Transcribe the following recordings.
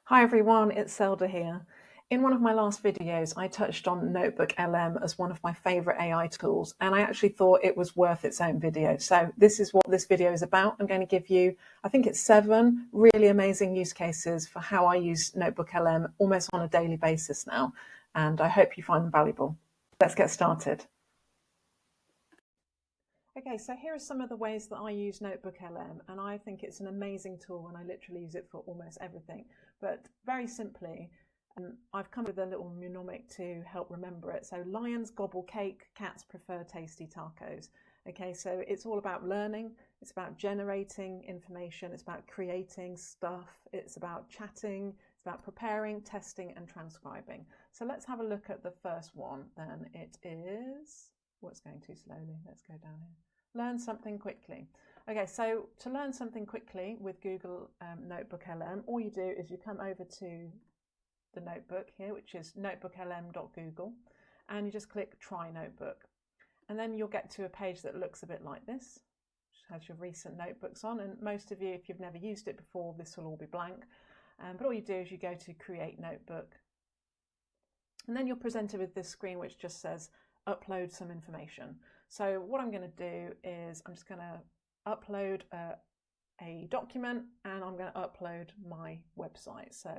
Hi everyone, it's Zelda here. In one of my last videos, I touched on Notebook LM as one of my favorite AI tools, and I actually thought it was worth its own video. So this is what this video is about. I'm going to give you, I think it's 7 really amazing use cases for how I use Notebook LM almost on a daily basis now, and I hope you find them valuable. Let's get started. Okay, so here are some of the ways that I use Notebook LM, and I think it's an amazing tool and I literally use it for almost everything. But very simply, I've come up with a little mnemonic to help remember it. So lions gobble cake, cats prefer tasty tacos. Okay, so it's all about learning, it's about generating information, it's about creating stuff, it's about chatting, it's about preparing, testing and transcribing. So let's have a look at the first one then. It is... What's going too slowly? Let's go down here. Learn something quickly. Okay, so to learn something quickly with Google Notebook LM, all you do is you come over to the notebook here, which is notebooklm.google, and you just click Try Notebook. And then you'll get to a page that looks a bit like this, which has your recent notebooks on. And most of you, if you've never used it before, this will all be blank. But all you do is you go to Create Notebook. And then you're presented with this screen which just says upload some information. So what I'm going to do is I'm just going to upload a document, and I'm going to upload my website. So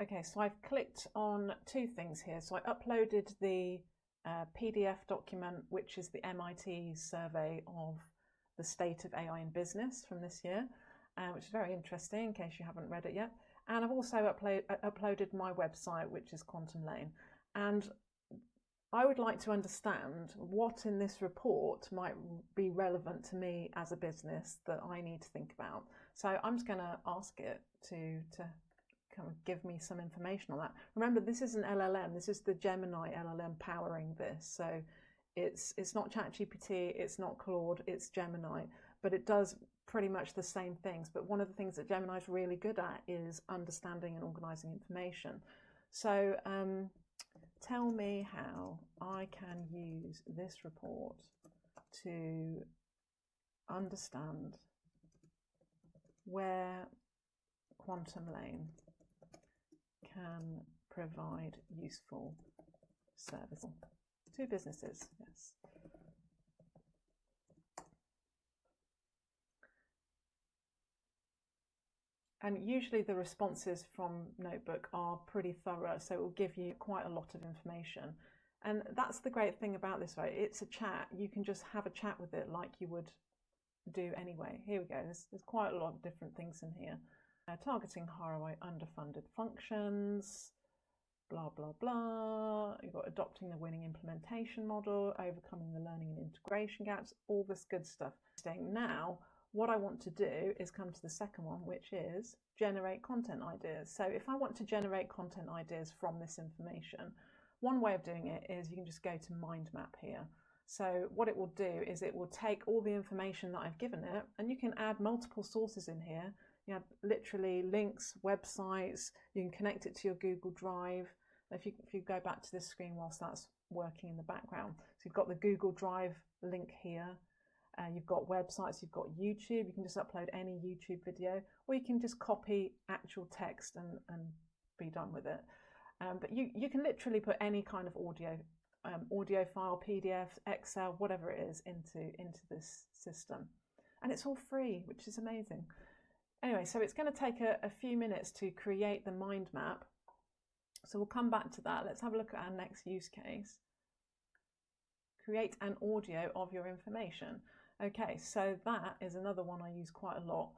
okay, so I've clicked on 2 things here. So I uploaded the PDF document, which is the MIT survey of the state of AI in business from this year, which is very interesting in case you haven't read it yet. And I've also uploaded my website, which is Quantum Lane. And I would like to understand what in this report might be relevant to me as a business that I need to think about. So I'm just going to ask it to kind of give me some information on that. Remember, this is an LLM. This is the Gemini LLM powering this. So it's not ChatGPT, it's not Claude, it's Gemini, but it does pretty much the same things. But one of the things that Gemini is really good at is understanding and organizing information. So tell me how I can use this report to understand where Quantum Lane can provide useful service to businesses. Yes. And usually the responses from Notebook are pretty thorough, so it will give you quite a lot of information. And that's the great thing about this, right? It's a chat. You can just have a chat with it like you would do anyway. Here we go. There's quite a lot of different things in here. Targeting ROI underfunded functions, blah, blah, blah. You've got adopting the winning implementation model, overcoming the learning and integration gaps, all this good stuff. Now, what I want to do is come to the second one, which is generate content ideas. So if I want to generate content ideas from this information, one way of doing it is you can just go to mind map here. So what it will do is it will take all the information that I've given it, and you can add multiple sources in here. You have literally links, websites, you can connect it to your Google Drive. If you go back to this screen whilst that's working in the background. So you've got the Google Drive link here. You've got websites, you've got YouTube, you can just upload any YouTube video, or you can just copy actual text and be done with it. But you can literally put any kind of audio file, PDF, Excel, whatever it is, into this system. And it's all free, which is amazing. Anyway, so it's going to take a few minutes to create the mind map. So we'll come back to that. Let's have a look at our next use case. Create an audio of your information. Okay, so that is another one I use quite a lot.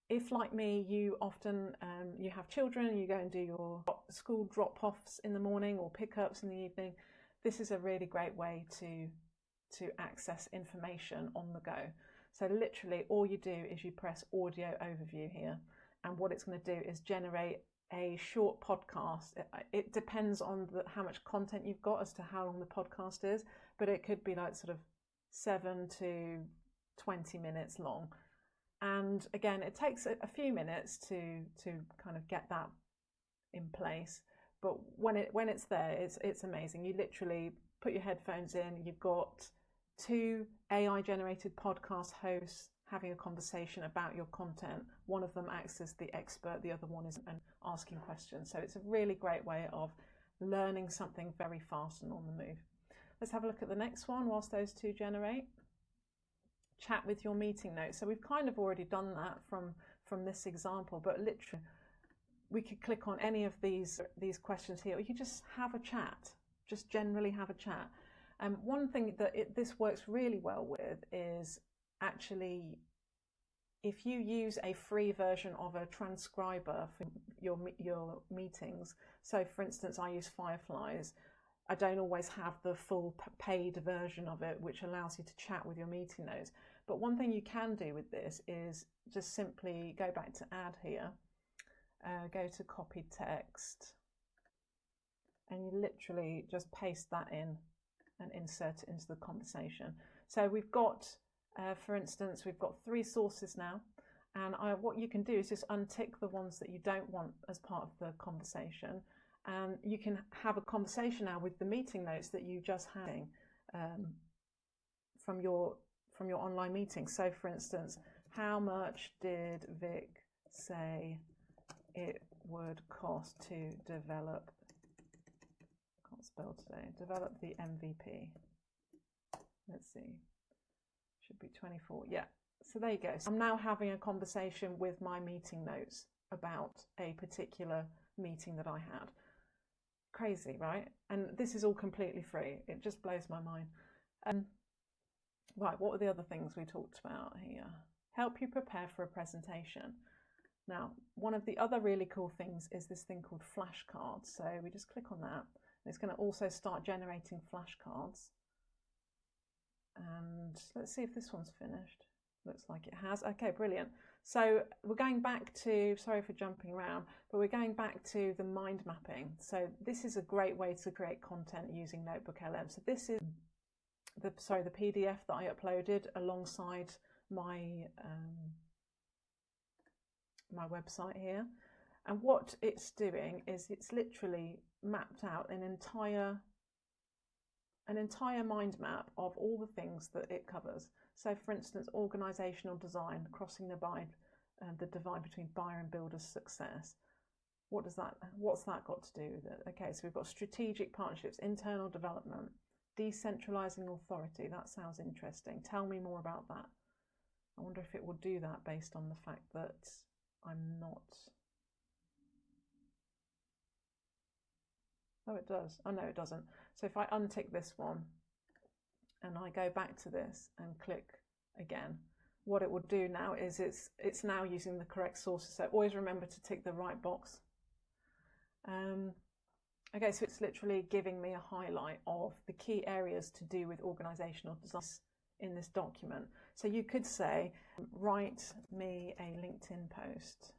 If, like me, you often you have children, you go and do your school drop-offs in the morning or pickups in the evening, this is a really great way to access information on the go. So literally all you do is you press audio overview here, and what it's going to do is generate a short podcast. It depends on how much content you've got as to how long the podcast is, but it could be like sort of 7 to 20 minutes long. And again, it takes a few minutes to kind of get that in place, but when it's there, it's amazing. You literally put your headphones in, you've got 2 AI generated podcast hosts having a conversation about your content. One of them acts as the expert, the other one is asking questions. So it's a really great way of learning something very fast and on the move. Let's have a look at the next one whilst those two generate. Chat with your meeting notes. So we've kind of already done that from this example, but literally we could click on any of these questions here. We could just have a chat, just generally have a chat. One thing that this works really well with is actually, if you use a free version of a transcriber for your meetings, so for instance I use Fireflies, I don't always have the full paid version of it which allows you to chat with your meeting notes, but one thing you can do with this is just simply go back to add here, go to copy text, and you literally just paste that in and insert it into the conversation. So we've got for instance, we've got 3 sources now, and what you can do is just untick the ones that you don't want as part of the conversation, and you can have a conversation now with the meeting notes that you just had from your online meeting. So for instance, how much did Vic say it would cost to develop, can't spell today, develop the MVP? Let's see. Should be 24. Yeah. So there you go. So I'm now having a conversation with my meeting notes about a particular meeting that I had. Crazy, right? And this is all completely free. It just blows my mind. Right, what were the other things we talked about here? Help you prepare for a presentation. Now, one of the other really cool things is this thing called flashcards. So we just click on that. It's going to also start generating flashcards. And let's see if this one's finished. Looks like it has. Okay, brilliant. So we're going back to, sorry for jumping around, but we're going back to the mind mapping. So this is a great way to create content using Notebook LM. So this is the PDF that I uploaded alongside my my website here. And what it's doing is it's literally mapped out an entire mind map of all the things that it covers. So for instance, organizational design, crossing the divide between buyer and builder's success. What's that got to do with it? Okay, so we've got strategic partnerships, internal development, decentralizing authority. That sounds interesting. Tell me more about that. I wonder if it will do that based on the fact that I'm not. Oh, it does. Oh, no, it doesn't. So if I untick this one and I go back to this and click again, what it will do now is it's now using the correct sources. So always remember to tick the right box. Okay, so it's literally giving me a highlight of the key areas to do with organizational design in this document. So you could say, write me a LinkedIn post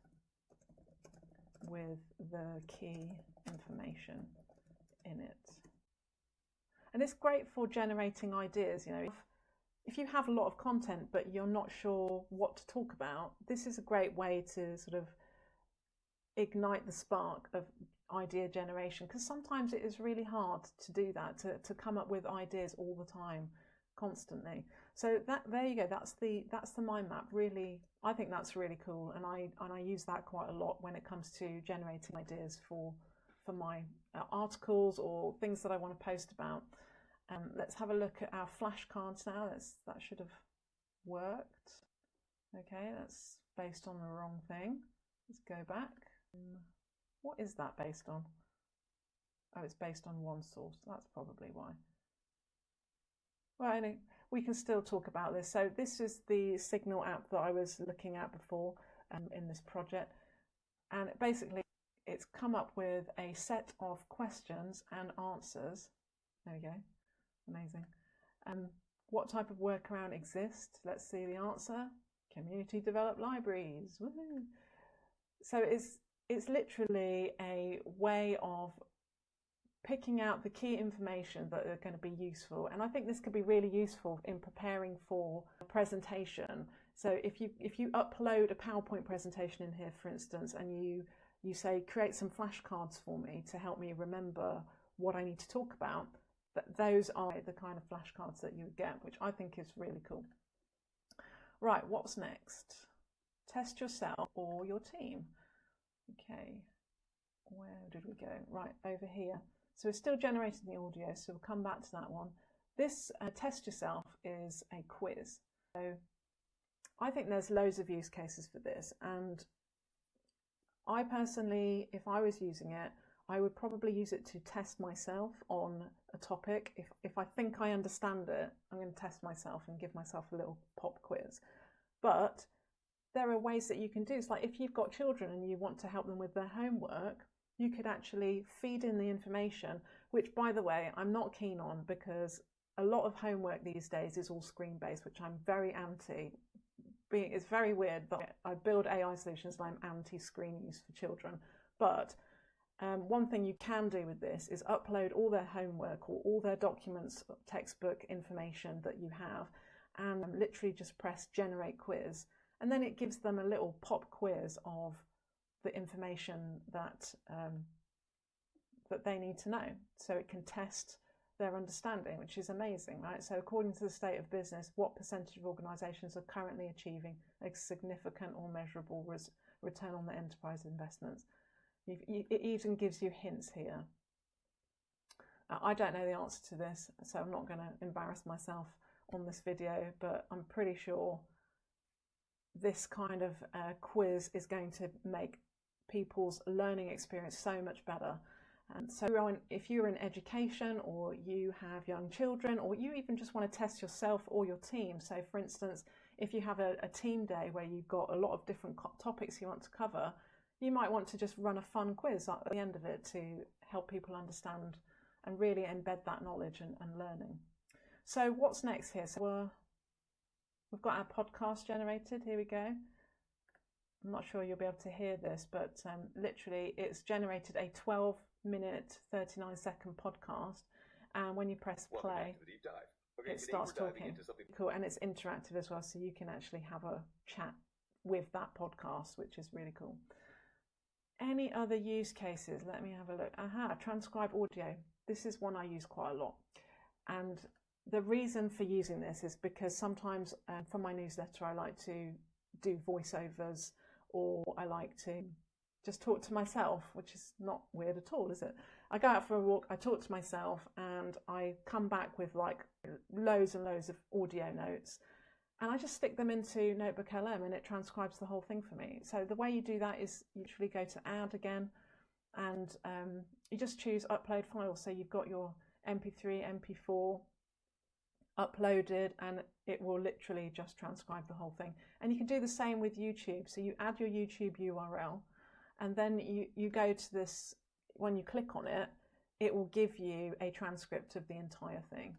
with the key information in it. And it's great for generating ideas. You know, if you have a lot of content but you're not sure what to talk about, this is a great way to sort of ignite the spark of idea generation, because sometimes it is really hard to do that, to come up with ideas all the time, constantly. So there you go, that's the mind map. Really, I think that's really cool, and I use that quite a lot when it comes to generating ideas for my articles or things that I want to post about. Let's have a look at our flashcards now. That should have worked. Okay, that's based on the wrong thing. Let's go back. What is that based on? Oh, it's based on one source. That's probably why. Well, anyway, we can still talk about this. So this is the Signal app that I was looking at before in this project. And basically, it's come up with a set of questions and answers. There we go. Amazing. What type of workaround exists? Let's see the answer. Community developed libraries. Woohoo! So it's literally a way of picking out the key information that are going to be useful. And I think this could be really useful in preparing for a presentation. So if you upload a PowerPoint presentation in here, for instance, and you say, create some flashcards for me to help me remember what I need to talk about, those are the kind of flashcards that you would get, which I think is really cool. Right, what's next? Test yourself or your team. Okay, where did we go? Right, over here. So we're still generating the audio, so we'll come back to that one. This test yourself is a quiz. So I think there's loads of use cases for this, and I personally, if I was using it, I would probably use it to test myself on a topic. If I think I understand it, I'm going to test myself and give myself a little pop quiz. But there are ways that you can do. It's like if you've got children and you want to help them with their homework, you could actually feed in the information, which, by the way, I'm not keen on, because a lot of homework these days is all screen-based, which I'm very anti. It's very weird that I build AI solutions and I'm anti-screen use for children. But one thing you can do with this is upload all their homework or all their documents, textbook information that you have, and literally just press generate quiz. And then it gives them a little pop quiz of the information that that they need to know, so it can test their understanding, which is amazing, right? So according to the state of business, what percentage of organisations are currently achieving a significant or measurable return on their enterprise investments? It even gives you hints here. I don't know the answer to this, so I'm not going to embarrass myself on this video, but I'm pretty sure this kind of quiz is going to make people's learning experience so much better. And so if you're in education, or you have young children, or you even just want to test yourself or your team, so for instance, if you have a team day where you've got a lot of different topics you want to cover, you might want to just run a fun quiz at the end of it to help people understand and really embed that knowledge and learning. So what's next here? So we've got our podcast generated. Here we go. I'm not sure you'll be able to hear this, but literally it's generated a 12-minute, 39-second podcast. And when you press play, it starts talking. Cool, and it's interactive as well, so you can actually have a chat with that podcast, which is really cool. Any other use cases? Let me have a look. Transcribe audio. This is one I use quite a lot. And the reason for using this is because sometimes for my newsletter, I like to do voiceovers, or I like to just talk to myself, which is not weird at all, is it? I go out for a walk, I talk to myself, and I come back with like loads and loads of audio notes. And I just stick them into Notebook LM and it transcribes the whole thing for me. So the way you do that is you usually go to add again, and you just choose upload file. So you've got your MP3, MP4 uploaded, and it will literally just transcribe the whole thing. And you can do the same with YouTube. So you add your YouTube URL, and then you go to this, when you click on it, it will give you a transcript of the entire thing.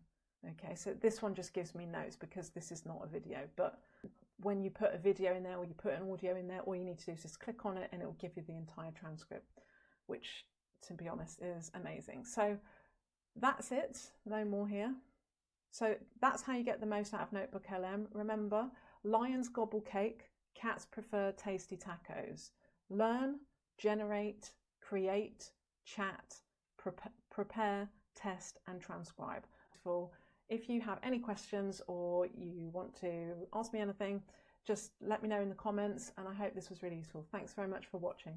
Okay, so this one just gives me notes because this is not a video, but when you put a video in there or you put an audio in there, all you need to do is just click on it and it will give you the entire transcript, which, to be honest, is amazing. So that's it, no more here. So that's how you get the most out of Notebook LM. Remember, lions gobble cake, cats prefer tasty tacos. Learn, generate, create, chat, prepare, test, and transcribe. If you have any questions or you want to ask me anything, just let me know in the comments, and I hope this was really useful. Thanks very much for watching.